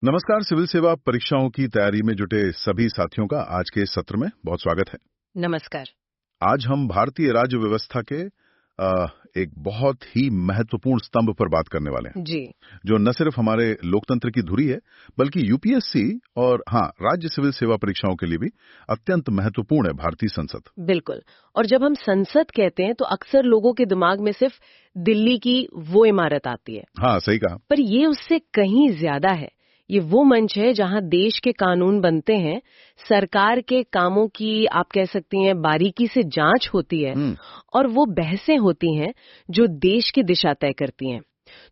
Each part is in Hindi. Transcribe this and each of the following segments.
नमस्कार। सिविल सेवा परीक्षाओं की तैयारी में जुटे सभी साथियों का आज के इस सत्र में बहुत स्वागत है। नमस्कार। आज हम भारतीय राज्य व्यवस्था के एक बहुत ही महत्वपूर्ण स्तंभ पर बात करने वाले हैं जी। जो न सिर्फ हमारे लोकतंत्र की धुरी है बल्कि यूपीएससी और राज्य सिविल सेवा परीक्षाओं के लिए भी अत्यंत महत्वपूर्ण है, भारतीय संसद। बिल्कुल। और जब हम संसद कहते हैं तो अक्सर लोगों के दिमाग में सिर्फ दिल्ली की वो इमारत आती है। हाँ, सही कहा। पर ये उससे कहीं ज्यादा है। ये वो मंच है जहां देश के कानून बनते हैं, सरकार के कामों की आप कह सकती हैं बारीकी से जांच होती है और वो बहसें होती हैं जो देश की दिशा तय करती हैं।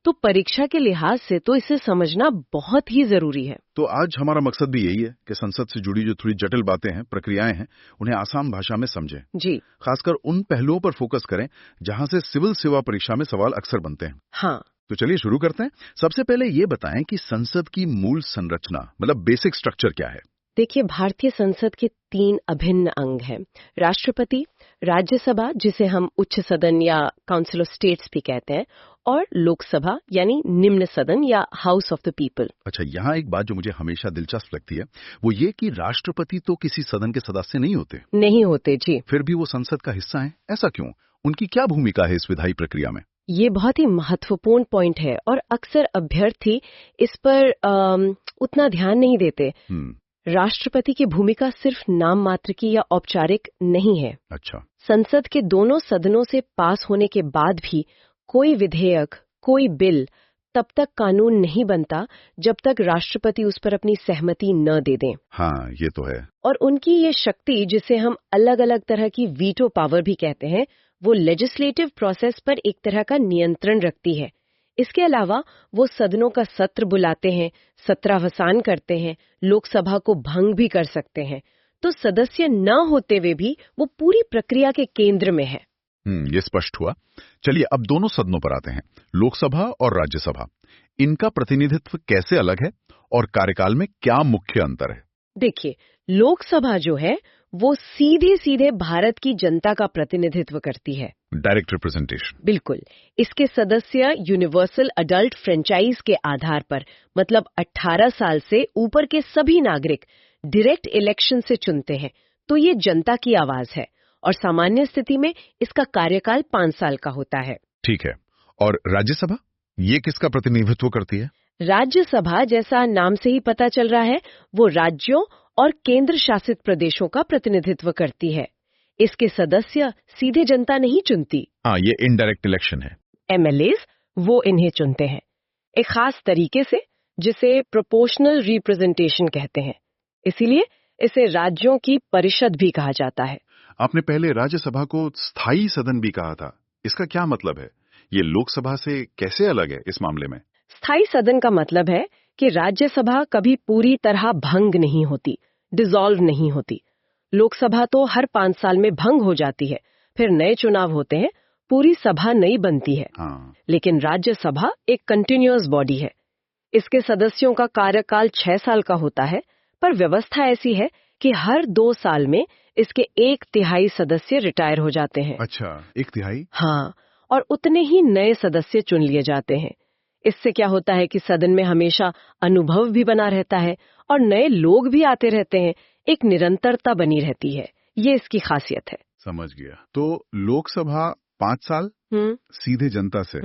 तो परीक्षा के लिहाज से तो इसे समझना बहुत ही जरूरी है। तो आज हमारा मकसद भी यही है कि संसद से जुड़ी जो थोड़ी जटिल बातें हैं, प्रक्रियाएं हैं, उन्हें आसान भाषा में समझें। जी। खासकर उन पहलुओं पर फोकस करें जहां से सिविल सेवा परीक्षा में सवाल अक्सर बनते हैं। हाँ, तो चलिए शुरू करते हैं। सबसे पहले ये बताएं कि संसद की मूल संरचना मतलब बेसिक स्ट्रक्चर क्या है। देखिए, भारतीय संसद के 3 अभिन्न अंग हैं। राष्ट्रपति, राज्यसभा जिसे हम उच्च सदन या काउंसिल ऑफ स्टेट्स भी कहते हैं, और लोकसभा यानी निम्न सदन या हाउस ऑफ द पीपल। अच्छा, यहाँ एक बात जो मुझे हमेशा दिलचस्प लगती है वो ये कि राष्ट्रपति तो किसी सदन के सदस्य नहीं होते जी। फिर भी वो संसद का हिस्सा है, ऐसा क्यों? उनकी क्या भूमिका है इस विधायी प्रक्रिया में? ये बहुत ही महत्वपूर्ण पॉइंट है और अक्सर अभ्यर्थी इस पर उतना ध्यान नहीं देते। राष्ट्रपति की भूमिका सिर्फ नाम मात्र की या औपचारिक नहीं है। अच्छा। संसद के दोनों सदनों से पास होने के बाद भी कोई विधेयक, कोई बिल तब तक कानून नहीं बनता जब तक राष्ट्रपति उस पर अपनी सहमति न दे दें। हाँ, ये तो है। और उनकी ये शक्ति, जिसे हम अलग अलग तरह की वीटो पावर भी कहते हैं, वो लेजिस्लेटिव प्रोसेस पर एक तरह का नियंत्रण रखती है। इसके अलावा वो सदनों का सत्र बुलाते हैं, सत्रावसान करते हैं, लोकसभा को भंग भी कर सकते हैं। तो सदस्य न होते हुए भी वो पूरी प्रक्रिया के केंद्र में है। ये स्पष्ट हुआ। चलिए अब दोनों सदनों पर आते हैं, लोकसभा और राज्यसभा। इनका प्रतिनिधित्व कैसे अलग है और कार्यकाल में क्या मुख्य अंतर है? देखिए, लोकसभा जो है वो सीधे सीधे भारत की जनता का प्रतिनिधित्व करती है, डायरेक्ट रिप्रेजेंटेशन। बिल्कुल। इसके सदस्य यूनिवर्सल अडल्ट फ्रेंचाइज के आधार पर, मतलब 18 साल से ऊपर के सभी नागरिक डायरेक्ट इलेक्शन से चुनते हैं। तो ये जनता की आवाज है और सामान्य स्थिति में इसका कार्यकाल 5 साल का होता है। ठीक है। और राज्यसभा, ये किसका प्रतिनिधित्व करती है? राज्यसभा, जैसा नाम से ही पता चल रहा है, वो राज्यों और केंद्र शासित प्रदेशों का प्रतिनिधित्व करती है। इसके सदस्य सीधे जनता नहीं चुनती। ये इनडायरेक्ट इलेक्शन है। एमएलएज वो इन्हें चुनते हैं एक खास तरीके से, जिसे प्रोपोर्शनल रिप्रेजेंटेशन कहते हैं। इसीलिए इसे राज्यों की परिषद भी कहा जाता है। आपने पहले राज्यसभा को स्थायी सदन भी कहा था, इसका क्या मतलब है? ये लोकसभा से कैसे अलग है इस मामले में? स्थायी सदन का मतलब है कि राज्यसभा कभी पूरी तरह भंग नहीं होती, डिसॉल्व नहीं होती। लोकसभा तो हर 5 साल में भंग हो जाती है, फिर नए चुनाव होते हैं, पूरी सभा नई बनती है। लेकिन राज्यसभा एक कंटिन्यूअस बॉडी है। इसके सदस्यों का कार्यकाल 6 साल का होता है, पर व्यवस्था ऐसी है कि हर 2 साल में इसके 1/3 सदस्य रिटायर हो जाते हैं। अच्छा, 1/3? हाँ, और उतने ही नए सदस्य चुन लिए जाते हैं। इससे क्या होता है कि सदन में हमेशा अनुभव भी बना रहता है और नए लोग भी आते रहते हैं, एक निरंतरता बनी रहती है। ये इसकी खासियत है। समझ गया। तो लोकसभा 5 साल सीधे जनता से,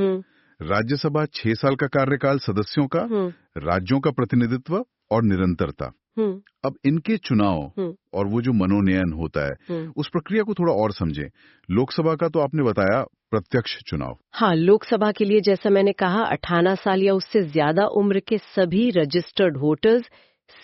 राज्यसभा 6 साल का कार्यकाल सदस्यों का, राज्यों का प्रतिनिधित्व और निरंतरता। अब इनके चुनाव और वो जो मनोनयन होता है, उस प्रक्रिया को थोड़ा और समझें। लोकसभा का तो आपने बताया प्रत्यक्ष चुनाव। हाँ, लोकसभा के लिए जैसा मैंने कहा 18 साल या उससे ज्यादा उम्र के सभी रजिस्टर्ड वोटर्स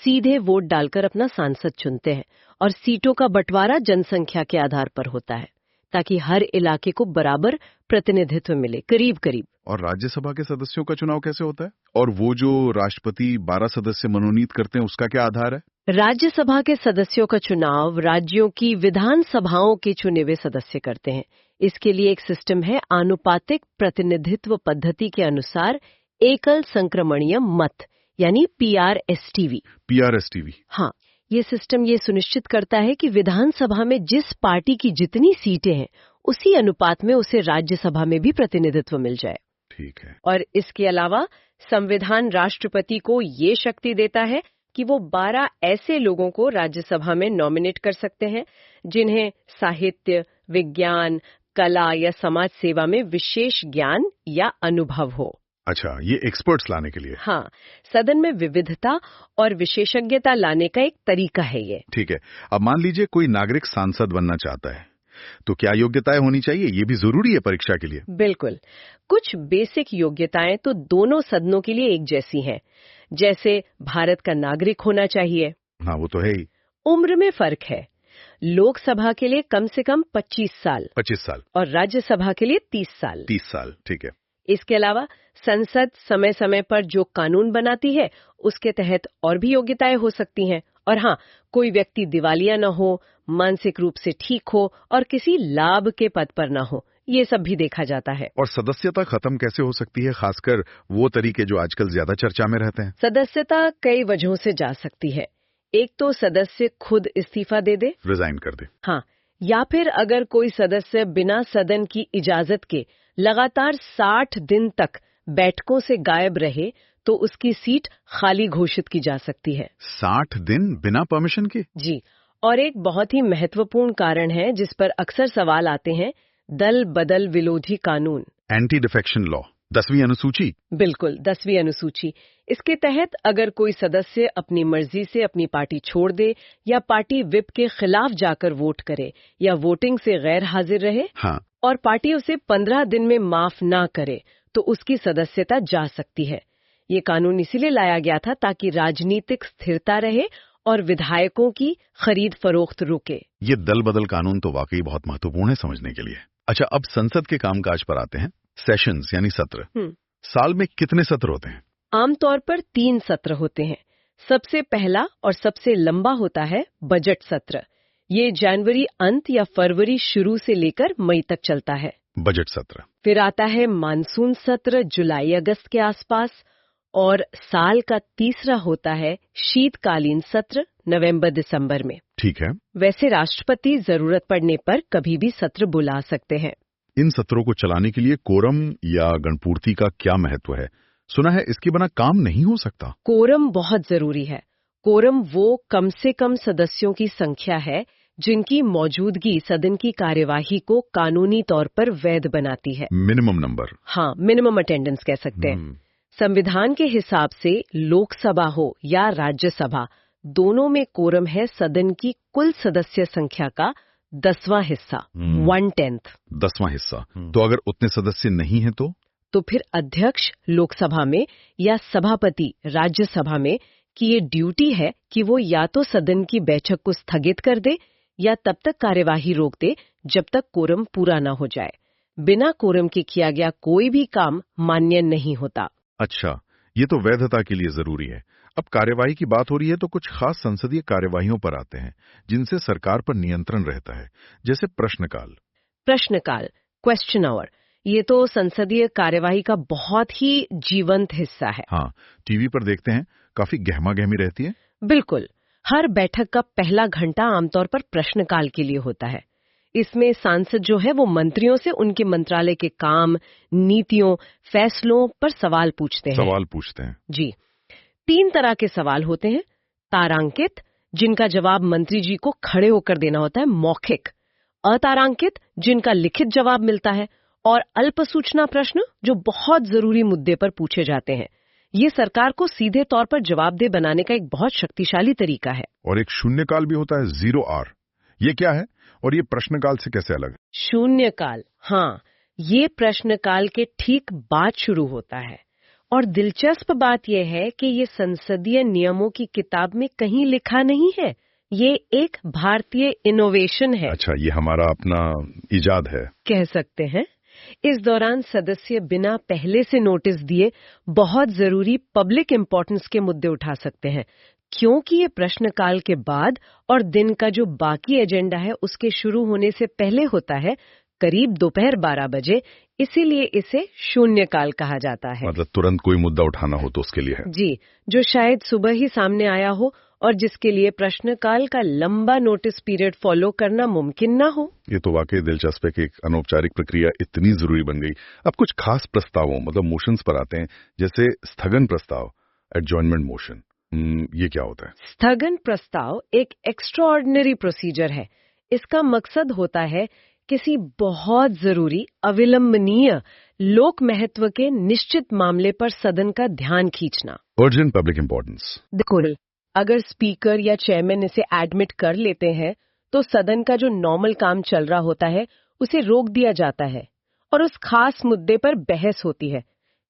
सीधे वोट डालकर अपना सांसद चुनते हैं और सीटों का बंटवारा जनसंख्या के आधार पर होता है ताकि हर इलाके को बराबर प्रतिनिधित्व मिले, करीब करीब। और राज्यसभा के सदस्यों का चुनाव कैसे होता है? और वो जो राष्ट्रपति 12 सदस्य मनोनीत करते हैं, उसका क्या आधार है? राज्यसभा के सदस्यों का चुनाव राज्यों की विधानसभाओं के चुने हुए सदस्य करते हैं। इसके लिए एक सिस्टम है, आनुपातिक प्रतिनिधित्व पद्धति के अनुसार एकल संक्रमणीय मत, यानी पीआरएसटीवी। पीआरएसटीवी। हाँ, ये सिस्टम ये सुनिश्चित करता है कि विधानसभा में जिस पार्टी की जितनी सीटें हैं, उसी अनुपात में उसे राज्यसभा में भी प्रतिनिधित्व मिल जाए। ठीक है। और इसके अलावा संविधान राष्ट्रपति को ये शक्ति देता है कि वो 12 ऐसे लोगों को राज्यसभा में नॉमिनेट कर सकते हैं जिन्हें साहित्य, विज्ञान, कला या समाज सेवा में विशेष ज्ञान या अनुभव हो। अच्छा, ये एक्सपर्ट्स लाने के लिए? हाँ, सदन में विविधता और विशेषज्ञता लाने का एक तरीका है ये। ठीक है। अब मान लीजिए कोई नागरिक सांसद बनना चाहता है, तो क्या योग्यताएं होनी चाहिए? ये भी जरूरी है परीक्षा के लिए? बिल्कुल। कुछ बेसिक योग्यताएं तो दोनों सदनों के लिए एक जैसी हैं, जैसे भारत का नागरिक होना चाहिए। हाँ, वो तो है ही। उम्र में फर्क है, लोकसभा के लिए कम से कम 25 साल 25 साल और राज्यसभा के लिए 30 साल 30 साल। ठीक है। इसके अलावा संसद समय समय पर जो कानून बनाती है उसके तहत और भी योग्यताएं हो सकती हैं। और हाँ, कोई व्यक्ति दिवालिया न हो, मानसिक रूप से ठीक हो और किसी लाभ के पद पर न हो, ये सब भी देखा जाता है। और सदस्यता खत्म कैसे हो सकती है, खासकर वो तरीके जो आजकल ज्यादा चर्चा में रहते हैं? सदस्यता कई वजहों से जा सकती है। एक तो सदस्य खुद इस्तीफा दे दे, रिजाइन कर दे। हाँ, या फिर अगर कोई सदस्य बिना सदन की इजाजत के लगातार 60 दिन तक बैठकों से गायब रहे तो उसकी सीट खाली घोषित की जा सकती है। 60 दिन बिना परमिशन के? जी। और एक बहुत ही महत्वपूर्ण कारण है जिस पर अक्सर सवाल आते हैं, दल बदल विरोधी कानून, एंटी डिफेक्शन लॉ, 10वीं अनुसूची। बिल्कुल, 10वीं अनुसूची। इसके तहत अगर कोई सदस्य अपनी मर्जी से अपनी पार्टी छोड़ दे या पार्टी विप के खिलाफ जाकर वोट करे या वोटिंग से गैर हाजिर रहे, हाँ, और पार्टी उसे 15 दिन में माफ ना करे तो उसकी सदस्यता जा सकती है। ये कानून इसीलिए लाया गया था ताकि राजनीतिक स्थिरता रहे और विधायकों की खरीद फरोख्त रुके। ये दल बदल कानून तो वाकई बहुत महत्वपूर्ण है समझने के लिए। अच्छा, अब संसद के कामकाज पर आते हैं। सेशंस यानी सत्र। साल में कितने सत्र होते हैं? आमतौर पर 3 सत्र होते हैं। सबसे पहला और सबसे लंबा होता है बजट सत्र। ये जनवरी अंत या फरवरी शुरू से लेकर मई तक चलता है, बजट सत्र। फिर आता है मानसून सत्र जुलाई अगस्त के आसपास, और साल का तीसरा होता है शीतकालीन सत्र नवंबर दिसंबर में। ठीक है। वैसे राष्ट्रपति जरूरत पड़ने पर कभी भी सत्र बुला सकते हैं। इन सत्रों को चलाने के लिए कोरम या गणपूर्ति का क्या महत्व है? सुना है इसके बिना काम नहीं हो सकता। कोरम बहुत जरूरी है। कोरम वो कम से कम सदस्यों की संख्या है जिनकी मौजूदगी सदन की कार्यवाही को कानूनी तौर पर वैध बनाती है। Minimum number. हाँ, मिनिमम अटेंडेंस कह सकते हैं। संविधान के हिसाब से लोकसभा हो या राज्यसभा, दोनों में कोरम है सदन की कुल सदस्य संख्या का 10वां हिस्सा, 1/10। 10वां हिस्सा। तो अगर उतने सदस्य नहीं है तो फिर अध्यक्ष लोकसभा में या सभापति राज्यसभा में की ये ड्यूटी है कि वो या तो सदन की बैठक को स्थगित कर दे या तब तक कार्यवाही रोक दे जब तक कोरम पूरा न हो जाए। बिना कोरम के किया गया कोई भी काम मान्य नहीं होता। अच्छा, ये तो वैधता के लिए जरूरी है। अब कार्यवाही की बात हो रही है तो कुछ खास संसदीय कार्यवाहियों पर आते हैं जिनसे सरकार पर नियंत्रण रहता है, जैसे प्रश्नकाल। प्रश्नकाल, क्वेश्चन आवर, ये तो संसदीय कार्यवाही का बहुत ही जीवंत हिस्सा है। हाँ, टीवी पर देखते हैं, काफी गहमा गहमी रहती है। बिल्कुल। हर बैठक का पहला घंटा आमतौर पर प्रश्नकाल के लिए होता है। इसमें सांसद जो है वो मंत्रियों से उनके मंत्रालय के काम, नीतियों, फैसलों पर सवाल पूछते हैं। जी। 3 तरह के सवाल होते हैं। तारांकित, जिनका जवाब मंत्री जी को खड़े होकर देना होता है, मौखिक। अतारांकित, जिनका लिखित जवाब मिलता है, और अल्प सूचना प्रश्न, जो बहुत जरूरी मुद्दे पर पूछे जाते हैं। ये सरकार को सीधे तौर पर जवाबदेह बनाने का एक बहुत शक्तिशाली तरीका है। और एक शून्यकाल भी होता है, 0R। ये क्या है और ये प्रश्नकाल से कैसे अलग? शून्यकाल, हाँ, ये प्रश्नकाल के ठीक बाद शुरू होता है। और दिलचस्प बात यह है कि ये संसदीय नियमों की किताब में कहीं लिखा नहीं है। ये एक भारतीय इनोवेशन है। अच्छा, ये हमारा अपना इजाद है, कह सकते हैं। इस दौरान सदस्य बिना पहले से नोटिस दिए बहुत जरूरी पब्लिक इम्पोर्टेंस के मुद्दे उठा सकते हैं, क्योंकि ये प्रश्नकाल के बाद और दिन का जो बाकी एजेंडा है उसके शुरू होने से पहले होता है, करीब दोपहर 12 बजे। इसीलिए इसे शून्यकाल कहा जाता है। मतलब तुरंत कोई मुद्दा उठाना हो तो उसके लिए है। जी, जो शायद सुबह ही सामने आया हो और जिसके लिए प्रश्नकाल का लंबा नोटिस पीरियड फॉलो करना मुमकिन ना हो। ये तो वाकई दिलचस्प है कि एक अनौपचारिक प्रक्रिया इतनी जरूरी बन गई। अब कुछ खास प्रस्तावों मतलब मोशंस पर आते हैं, जैसे स्थगन प्रस्ताव, एडजॉर्नमेंट मोशन। ये क्या होता है? स्थगन प्रस्ताव एक एक्स्ट्राऑर्डिनरी प्रोसीजर है। इसका मकसद होता है किसी बहुत जरूरी, अविलंबनीय, लोक महत्व के निश्चित मामले पर सदन का ध्यान खींचना। Urgent public importance. बिल्कुल। अगर स्पीकर या चेयरमैन इसे एडमिट कर लेते हैं तो सदन का जो नॉर्मल काम चल रहा होता है उसे रोक दिया जाता है और उस खास मुद्दे पर बहस होती है।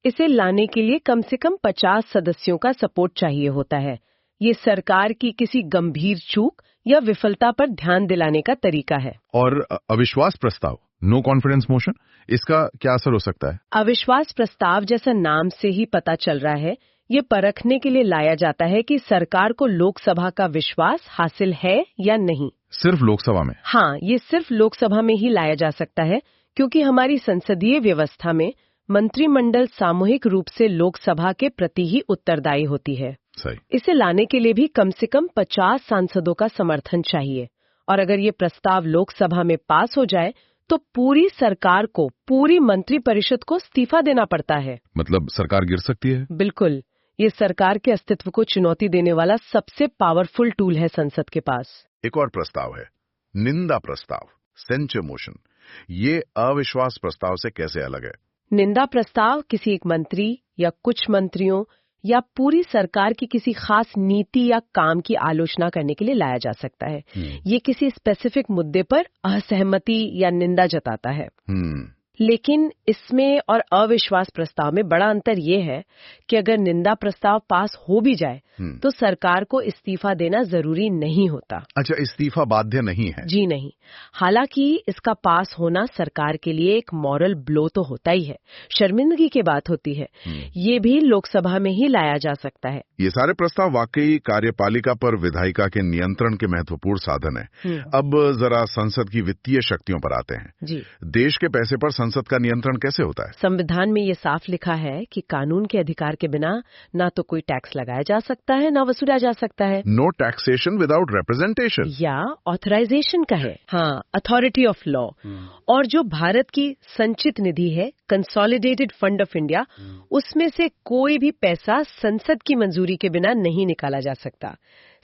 इसे लाने के लिए कम से कम 50 सदस्यों का सपोर्ट चाहिए होता है। ये सरकार की किसी गंभीर चूक या विफलता पर ध्यान दिलाने का तरीका है। और अविश्वास प्रस्ताव, नो कॉन्फिडेंस मोशन, इसका क्या असर हो सकता है? अविश्वास प्रस्ताव जैसा नाम से ही पता चल रहा है, ये परखने के लिए लाया जाता है कि सरकार को लोकसभा का विश्वास हासिल है या नहीं। सिर्फ लोकसभा में? हाँ, ये सिर्फ लोकसभा में ही लाया जा सकता है, क्योंकि हमारी संसदीय व्यवस्था में मंत्रिमंडल सामूहिक रूप से लोकसभा के प्रति ही उत्तरदायी होती है। सही। इसे लाने के लिए भी कम से कम 50 सांसदों का समर्थन चाहिए, और अगर ये प्रस्ताव लोकसभा में पास हो जाए तो पूरी सरकार को, पूरी मंत्रिपरिषद को इस्तीफा देना पड़ता है। मतलब सरकार गिर सकती है? बिल्कुल। ये सरकार के अस्तित्व को चुनौती देने वाला सबसे पावरफुल टूल है संसद के पास। एक और प्रस्ताव है, निंदा प्रस्ताव, सेंचर मोशन। ये अविश्वास प्रस्ताव से कैसे अलग है? निंदा प्रस्ताव किसी एक मंत्री या कुछ मंत्रियों या पूरी सरकार की किसी खास नीति या काम की आलोचना करने के लिए लाया जा सकता है। ये किसी स्पेसिफिक मुद्दे पर असहमति या निंदा जताता है। लेकिन इसमें और अविश्वास प्रस्ताव में बड़ा अंतर ये है कि अगर निंदा प्रस्ताव पास हो भी जाए तो सरकार को इस्तीफा देना जरूरी नहीं होता। अच्छा, इस्तीफा बाध्य नहीं है? जी नहीं। हालांकि इसका पास होना सरकार के लिए एक मॉरल ब्लो तो होता ही है, शर्मिंदगी की बात होती है। ये भी लोकसभा में ही लाया जा सकता है। ये सारे प्रस्ताव वाकई कार्यपालिका पर विधायिका के नियंत्रण के महत्वपूर्ण साधन है। अब जरा संसद की वित्तीय शक्तियों पर आते हैं। जी। देश के पैसे पर संसद का नियंत्रण कैसे होता है? संविधान में ये साफ लिखा है कि कानून के अधिकार के बिना ना तो कोई टैक्स लगाया जा सकता है, ना वसूला जा सकता है। नो टैक्सेशन विदाउट रिप्रेजेंटेशन, या ऑथराइजेशन का है। हाँ, अथॉरिटी ऑफ लॉ। और जो भारत की संचित निधि है, कंसोलिडेटेड फंड ऑफ इंडिया, उसमें से कोई भी पैसा संसद की मंजूरी के बिना नहीं निकाला जा सकता।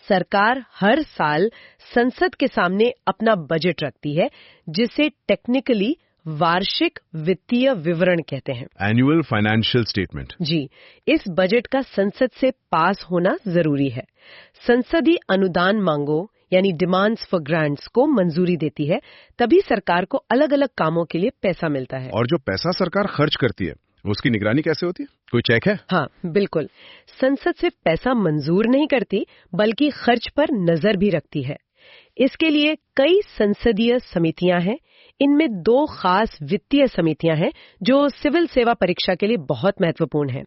सरकार हर साल संसद के सामने अपना बजट रखती है, जिसे टेक्निकली वार्षिक वित्तीय विवरण कहते हैं। Annual financial statement. जी। इस बजट का संसद से पास होना जरूरी है। संसदीय अनुदान मांगों यानी डिमांड्स फॉर ग्रांट्स को मंजूरी देती है, तभी सरकार को अलग अलग कामों के लिए पैसा मिलता है। और जो पैसा सरकार खर्च करती है उसकी निगरानी कैसे होती है? कोई चेक है? हाँ, बिल्कुल। संसद सिर्फ पैसा मंजूर नहीं करती, बल्कि खर्च पर नजर भी रखती है। इसके लिए कई संसदीय समितियां हैं। इनमें 2 खास वित्तीय समितियां हैं जो सिविल सेवा परीक्षा के लिए बहुत महत्वपूर्ण है।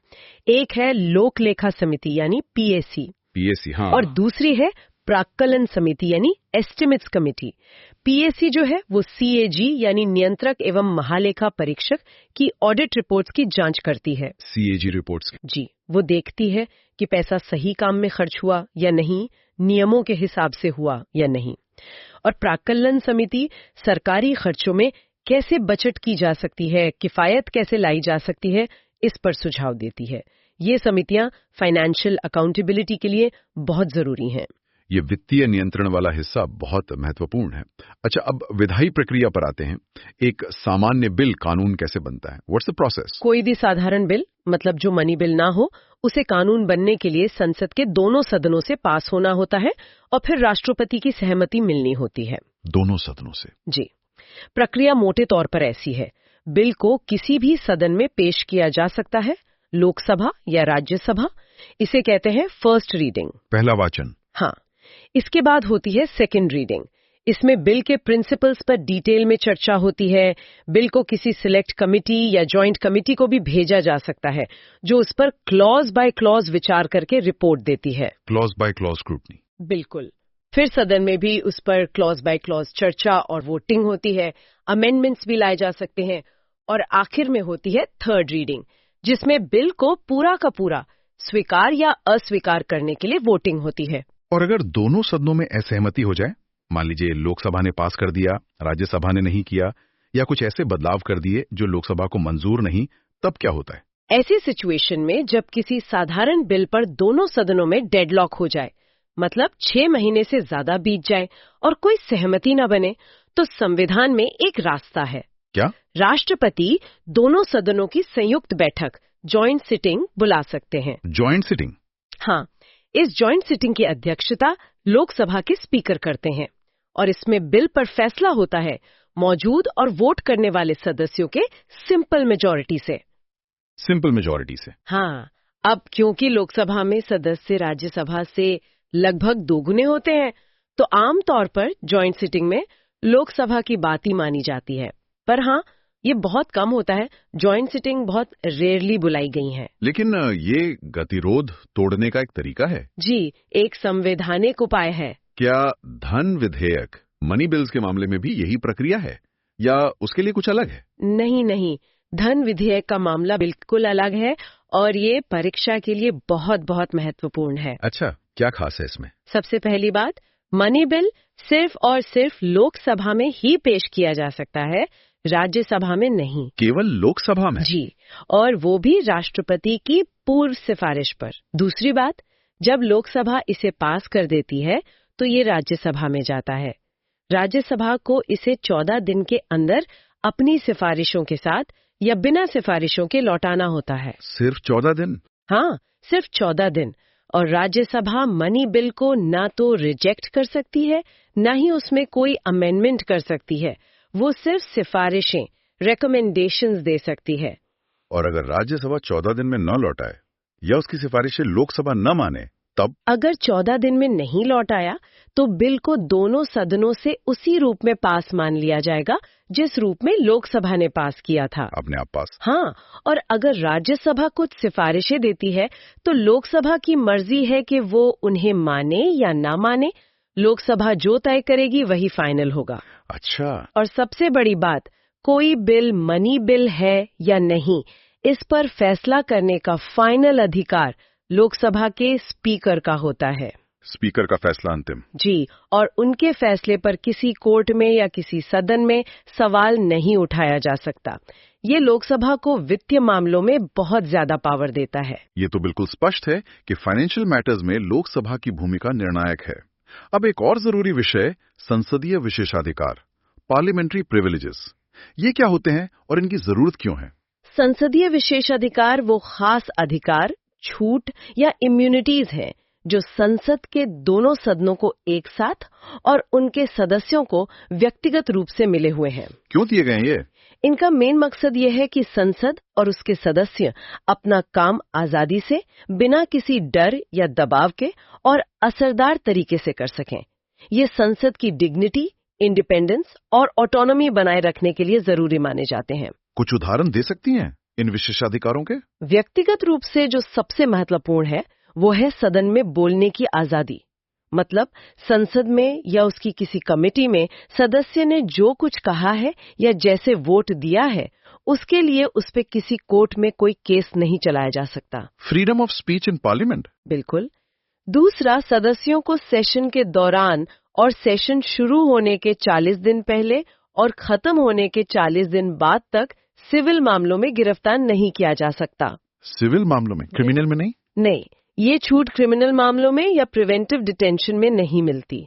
एक है लोक लेखा समिति यानी पीएसी, हाँ। और दूसरी है प्राक्कलन समिति यानी एस्टिमेट्स कमेटी। पीएसी जो है वो सीएजी यानी नियंत्रक एवं महालेखा परीक्षक की ऑडिट रिपोर्ट्स की जांच करती है। CAG reports? जी। वो देखती है कि पैसा सही काम में खर्च हुआ या नहीं, नियमों के हिसाब से हुआ या नहीं। और प्राक्कलन समिति सरकारी खर्चों में कैसे बचत की जा सकती है, किफायत कैसे लाई जा सकती है, इस पर सुझाव देती है। ये समितियां फाइनेंशियल अकाउंटेबिलिटी के लिए बहुत जरूरी हैं। ये वित्तीय नियंत्रण वाला हिस्सा बहुत महत्वपूर्ण है। अच्छा, अब विधायी प्रक्रिया पर आते हैं। एक सामान्य बिल कानून कैसे बनता है? What's the process? कोई भी साधारण बिल, मतलब जो मनी बिल ना हो, उसे कानून बनने के लिए संसद के दोनों सदनों से पास होना होता है और फिर राष्ट्रपति की सहमति मिलनी होती है। दोनों सदनों से? जी। प्रक्रिया मोटे तौर पर ऐसी है। बिल को किसी भी सदन में पेश किया जा सकता है, लोकसभा या राज्यसभा। इसे कहते हैं फर्स्ट रीडिंग, पहला वाचन। हाँ। इसके बाद होती है सेकेंड रीडिंग। इसमें बिल के प्रिंसिपल्स पर डिटेल में चर्चा होती है। बिल को किसी सिलेक्ट कमिटी या जॉइंट कमिटी को भी भेजा जा सकता है, जो उस पर क्लॉज बाय क्लॉज विचार करके रिपोर्ट देती है। Clause by clause scrutiny? बिल्कुल। फिर सदन में भी उस पर क्लॉज बाय क्लॉज चर्चा और वोटिंग होती है। अमेंडमेंट्स भी लाए जा सकते हैं। और आखिर में होती है थर्ड रीडिंग, जिसमें बिल को पूरा का पूरा स्वीकार या अस्वीकार करने के लिए वोटिंग होती है। और अगर दोनों सदनों में असहमति हो जाए, मान लीजिए लोकसभा ने पास कर दिया, राज्यसभा ने नहीं किया, या कुछ ऐसे बदलाव कर दिए जो लोकसभा को मंजूर नहीं, तब क्या होता है? ऐसी सिचुएशन में जब किसी साधारण बिल पर दोनों सदनों में डेडलॉक हो जाए, मतलब 6 महीने से ज्यादा बीत जाए और कोई सहमति न बने, तो संविधान में एक रास्ता है। क्या? राष्ट्रपति दोनों सदनों की संयुक्त बैठक, जॉइंट सिटिंग, बुला सकते हैं। Joint sitting? हाँ, इस जॉइंट सिटिंग की अध्यक्षता लोकसभा के स्पीकर करते हैं और इसमें बिल पर फैसला होता है मौजूद और वोट करने वाले सदस्यों के सिंपल मेजॉरिटी से। सिंपल मेजॉरिटी से? हाँ, अब क्योंकि लोकसभा में सदस्य राज्यसभा से लगभग दोगुने होते हैं, तो आम तौर पर जॉइंट सिटिंग में लोकसभा की बात ही मानी जाती है। पर हाँ, ये बहुत कम होता है, जॉइंट सिटिंग बहुत रेयरली बुलाई गई है। लेकिन ये गतिरोध तोड़ने का एक तरीका है? जी, एक संवैधानिक उपाय है। क्या धन विधेयक, मनी बिल्स के मामले में भी यही प्रक्रिया है या उसके लिए कुछ अलग है? नहीं नहीं, धन विधेयक का मामला बिल्कुल अलग है और ये परीक्षा के लिए बहुत बहुत महत्वपूर्ण है। अच्छा, क्या खास है इसमें? सबसे पहली बात, मनी बिल सिर्फ और सिर्फ लोकसभा में ही पेश किया जा सकता है, राज्यसभा में नहीं। केवल लोकसभा में? जी, और वो भी राष्ट्रपति की पूर्व सिफारिश पर। दूसरी बात, जब लोकसभा इसे पास कर देती है तो ये राज्यसभा में जाता है। राज्यसभा को इसे 14 दिन के अंदर अपनी सिफारिशों के साथ या बिना सिफारिशों के लौटाना होता है। सिर्फ 14 दिन? हाँ, सिर्फ 14 दिन। और राज्यसभा मनी बिल को ना तो रिजेक्ट कर सकती है, ना ही उसमें कोई अमेंडमेंट कर सकती है। वो सिर्फ सिफारिशें, रिकमेंडेशंस दे सकती है। और अगर राज्यसभा 14 दिन में न लौटाए या उसकी सिफारिशें लोकसभा न माने, तब? अगर 14 दिन में नहीं लौटाया तो बिल को दोनों सदनों से उसी रूप में पास मान लिया जाएगा जिस रूप में लोकसभा ने पास किया था। अपने आप पास? हाँ, और अगर राज्यसभा कुछ सिफारिशें देती है तो लोकसभा की मर्जी है कि वो उन्हें माने या ना माने। लोकसभा जो तय करेगी वही फाइनल होगा। अच्छा। और सबसे बड़ी बात, कोई बिल मनी बिल है या नहीं, इस पर फैसला करने का फाइनल अधिकार लोकसभा के स्पीकर का होता है। स्पीकर का फैसला अंतिम? जी, और उनके फैसले पर किसी कोर्ट में या किसी सदन में सवाल नहीं उठाया जा सकता। ये लोकसभा को वित्तीय मामलों में बहुत ज्यादा पावर देता है। ये तो बिल्कुल स्पष्ट है कि फाइनेंशियल मैटर्स में लोकसभा की भूमिका निर्णायक है। अब एक और जरूरी विषय, संसदीय विशेषाधिकार, पार्लियामेंट्री प्रिविलेजेस। ये क्या होते हैं और इनकी जरूरत क्यों है? संसदीय विशेषाधिकार वो खास अधिकार, छूट या इम्यूनिटीज हैं जो संसद के दोनों सदनों को एक साथ और उनके सदस्यों को व्यक्तिगत रूप से मिले हुए हैं। क्यों दिए गए ये? इनका मेन मकसद ये है कि संसद और उसके सदस्य अपना काम आजादी से, बिना किसी डर या दबाव के और असरदार तरीके से कर सकें। ये संसद की डिग्निटी, इंडिपेंडेंस और ऑटोनॉमी बनाए रखने के लिए जरूरी माने जाते हैं। कुछ उदाहरण दे सकती हैं इन विशेषाधिकारों के? व्यक्तिगत रूप से जो सबसे महत्वपूर्ण है वो है सदन में बोलने की आजादी। मतलब संसद में या उसकी किसी कमेटी में सदस्य ने जो कुछ कहा है या जैसे वोट दिया है, उसके लिए उस पे किसी कोर्ट में कोई केस नहीं चलाया जा सकता। Freedom of speech in parliament? बिल्कुल। दूसरा, सदस्यों को सेशन के दौरान और सेशन शुरू होने के 40 दिन पहले और खत्म होने के 40 दिन बाद तक सिविल मामलों में गिरफ्तार नहीं किया जा सकता। सिविल मामलों में? क्रिमिनल में नहीं? नहीं, ये छूट क्रिमिनल मामलों में या प्रिवेंटिव डिटेंशन में नहीं मिलती।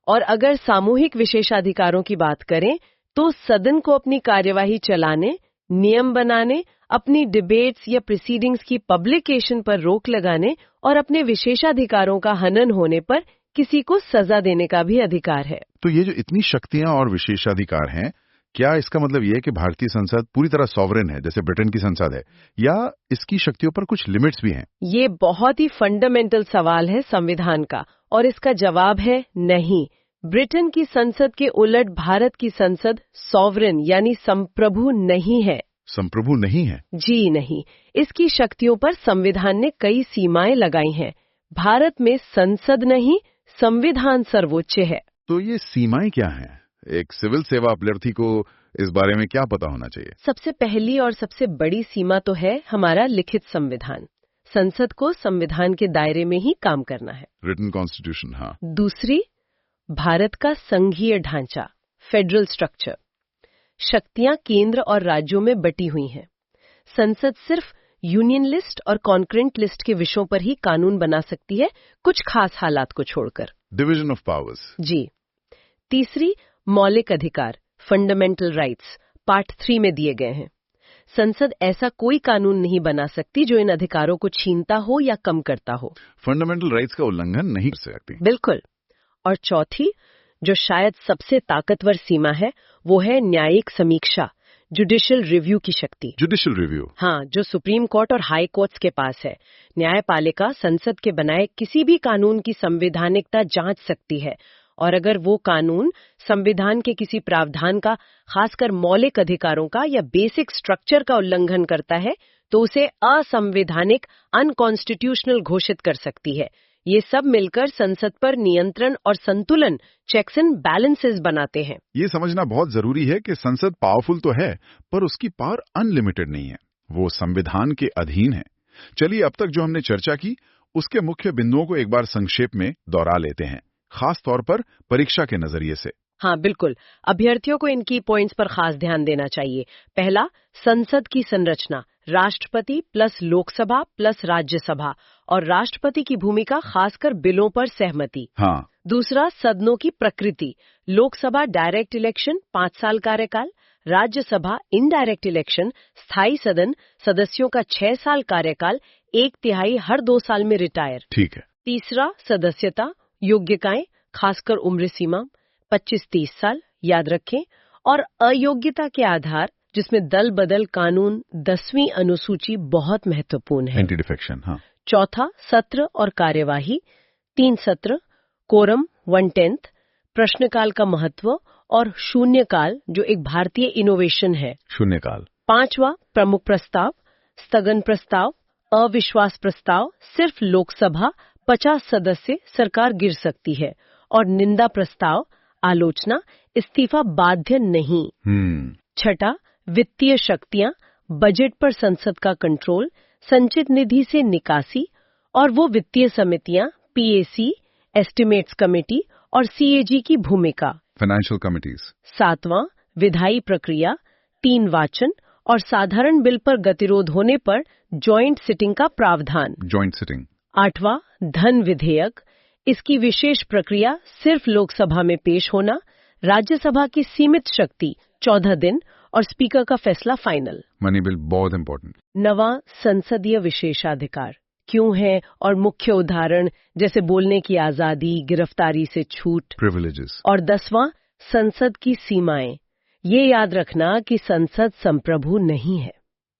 और अगर सामूहिक विशेषाधिकारों की बात करें तो सदन को अपनी कार्यवाही चलाने, नियम बनाने, अपनी डिबेट्स या प्रोसीडिंग्स की पब्लिकेशन पर रोक लगाने और अपने विशेषाधिकारों का हनन होने पर किसी को सजा देने का भी अधिकार है। तो ये जो इतनी शक्तियां और विशेषाधिकार हैं, क्या इसका मतलब ये है कि भारतीय संसद पूरी तरह सॉवरेन है जैसे ब्रिटेन की संसद है, या इसकी शक्तियों पर कुछ लिमिट्स भी हैं? ये बहुत ही फंडामेंटल सवाल है संविधान का और इसका जवाब है नहीं। ब्रिटेन की संसद के उलट भारत की संसद सॉवरेन यानी संप्रभु नहीं है। संप्रभु नहीं है? जी नहीं, इसकी शक्तियों पर संविधान ने कई सीमाएं लगाई हैं। भारत में संसद नहीं, संविधान सर्वोच्च है। तो ये सीमाएं क्या हैं? एक सिविल सेवा अभ्यर्थी को इस बारे में क्या पता होना चाहिए? सबसे पहली और सबसे बड़ी सीमा तो है हमारा लिखित संविधान। संसद को संविधान के दायरे में ही काम करना है। रिटन कॉन्स्टिट्यूशन, हाँ। दूसरी, भारत का संघीय ढांचा, फेडरल स्ट्रक्चर। शक्तियां केंद्र और राज्यों में बटी हुई हैं। संसद सिर्फ यूनियन लिस्ट और कॉन्करेंट लिस्ट के विषयों पर ही कानून बना सकती है, कुछ खास हालात को छोड़कर। Division of powers. जी। तीसरी, मौलिक अधिकार, फंडामेंटल राइट्स, पार्ट 3 में दिए गए हैं। संसद ऐसा कोई कानून नहीं बना सकती जो इन अधिकारों को छीनता हो या कम करता हो। फंडामेंटल राइट्स का उल्लंघन नहीं कर सकती। बिल्कुल। और चौथी, जो शायद सबसे ताकतवर सीमा है, वो है न्यायिक समीक्षा, जुडिशियल रिव्यू की शक्ति। जुडिशियल रिव्यू, हाँ, जो सुप्रीम कोर्ट और हाई कोर्ट्स के पास है। न्यायपालिका संसद के बनाए किसी भी कानून की संवैधानिकता जांच सकती है, और अगर वो कानून संविधान के किसी प्रावधान का, खासकर मौलिक अधिकारों का या बेसिक स्ट्रक्चर का उल्लंघन करता है, तो उसे असंवैधानिक, अनकॉन्स्टिट्यूशनल घोषित कर सकती है। ये सब मिलकर संसद पर नियंत्रण और संतुलन, चेक्स एंड बैलेंसेस बनाते हैं। ये समझना बहुत जरूरी है कि संसद पावरफुल तो है, पर उसकी पावर अनलिमिटेड नहीं है, वो संविधान के अधीन है। चलिए, अब तक जो हमने चर्चा की उसके मुख्य बिंदुओं को एक बार संक्षेप में दोहरा लेते हैं, खास तौर पर परीक्षा के नजरिए से। हाँ बिल्कुल, अभ्यर्थियों को इनकी पॉइंट्स पर खास ध्यान देना चाहिए। पहला, संसद की संरचना, राष्ट्रपति प्लस लोकसभा प्लस राज्यसभा, और राष्ट्रपति की भूमिका खासकर बिलों पर सहमति। हाँ। दूसरा, सदनों की प्रकृति, लोकसभा डायरेक्ट इलेक्शन 5 साल कार्यकाल, राज्यसभा इनडायरेक्ट इलेक्शन, स्थायी सदन सदस्यों का 6 साल कार्यकाल, 1/3 हर 2 साल में रिटायर। ठीक है। तीसरा, सदस्यता, योग्यताएं, खासकर उम्र सीमा 25-30 साल, याद रखें। और अयोग्यता के आधार, जिसमें दल बदल कानून, 10वीं अनुसूची बहुत महत्वपूर्ण है। एंटी डिफेक्शन, हाँ। चौथा, सत्र और कार्यवाही, 3 सत्र, कोरम 1/10, प्रश्नकाल का महत्व और शून्यकाल, जो एक भारतीय इनोवेशन है। शून्यकाल। पांचवा, प्रमुख प्रस्ताव, स्थगन प्रस्ताव, अविश्वास प्रस्ताव, सिर्फ लोकसभा 50 सदस्य, सरकार गिर सकती है। और निंदा प्रस्ताव, आलोचना, इस्तीफा बाध्य नहीं। छठा, वित्तीय शक्तियां, बजट पर संसद का कंट्रोल, संचित निधि से निकासी, और वो वित्तीय समितियां, पीएसी, एस्टिमेट्स कमेटी और सीएजी की भूमिका, फाइनेंशियल कमिटीज। सातवां, विधायी प्रक्रिया, 3 वाचन और साधारण बिल पर गतिरोध होने पर जॉइंट सिटिंग का प्रावधान, जॉइंट सिटिंग। आठवां, धन विधेयक, इसकी विशेष प्रक्रिया, सिर्फ लोकसभा में पेश होना, राज्यसभा की सीमित शक्ति 14 दिन और स्पीकर का फैसला फाइनल। मनी बिल बहुत इंपॉर्टेंट। नवा, संसदीय विशेषाधिकार क्यों है और मुख्य उदाहरण, जैसे बोलने की आजादी, गिरफ्तारी से छूट, प्रिविलेजेस। और 10वां, संसद की सीमाएं। ये याद रखना कि संसद संप्रभु नहीं है।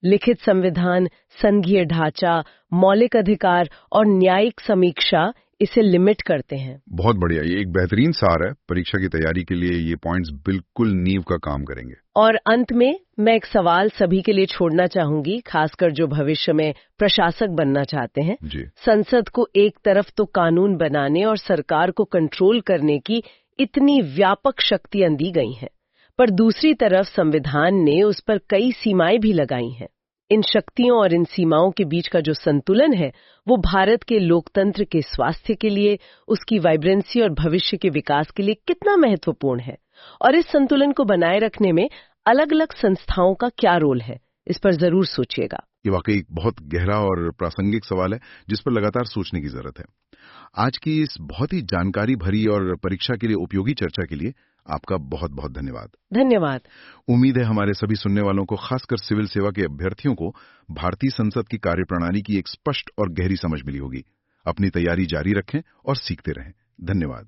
लिखित संविधान, संघीय ढांचा, मौलिक अधिकार और न्यायिक समीक्षा इसे लिमिट करते हैं। बहुत बढ़िया, ये एक बेहतरीन सार है। परीक्षा की तैयारी के लिए ये पॉइंट्स बिल्कुल नींव का काम करेंगे। और अंत में मैं एक सवाल सभी के लिए छोड़ना चाहूंगी, खासकर जो भविष्य में प्रशासक बनना चाहते हैं। जी। संसद को एक तरफ तो कानून बनाने और सरकार को कंट्रोल करने की इतनी व्यापक शक्तियां दी गई हैं, पर दूसरी तरफ संविधान ने उस पर कई सीमाएं भी लगाई हैं। इन शक्तियों और इन सीमाओं के बीच का जो संतुलन है, वो भारत के लोकतंत्र के स्वास्थ्य के लिए, उसकी वाइब्रेंसी और भविष्य के विकास के लिए कितना महत्वपूर्ण है, और इस संतुलन को बनाए रखने में अलग अलग संस्थाओं का क्या रोल है, इस पर जरूर सोचिएगा। ये वाकई एक बहुत गहरा और प्रासंगिक सवाल है जिस पर लगातार सोचने की जरूरत है। आज की इस बहुत ही जानकारी भरी और परीक्षा के लिए उपयोगी चर्चा के लिए आपका बहुत बहुत धन्यवाद। धन्यवाद। उम्मीद है हमारे सभी सुनने वालों को, खासकर सिविल सेवा के अभ्यर्थियों को, भारतीय संसद की कार्यप्रणाली की एक स्पष्ट और गहरी समझ मिली होगी। अपनी तैयारी जारी रखें और सीखते रहें। धन्यवाद।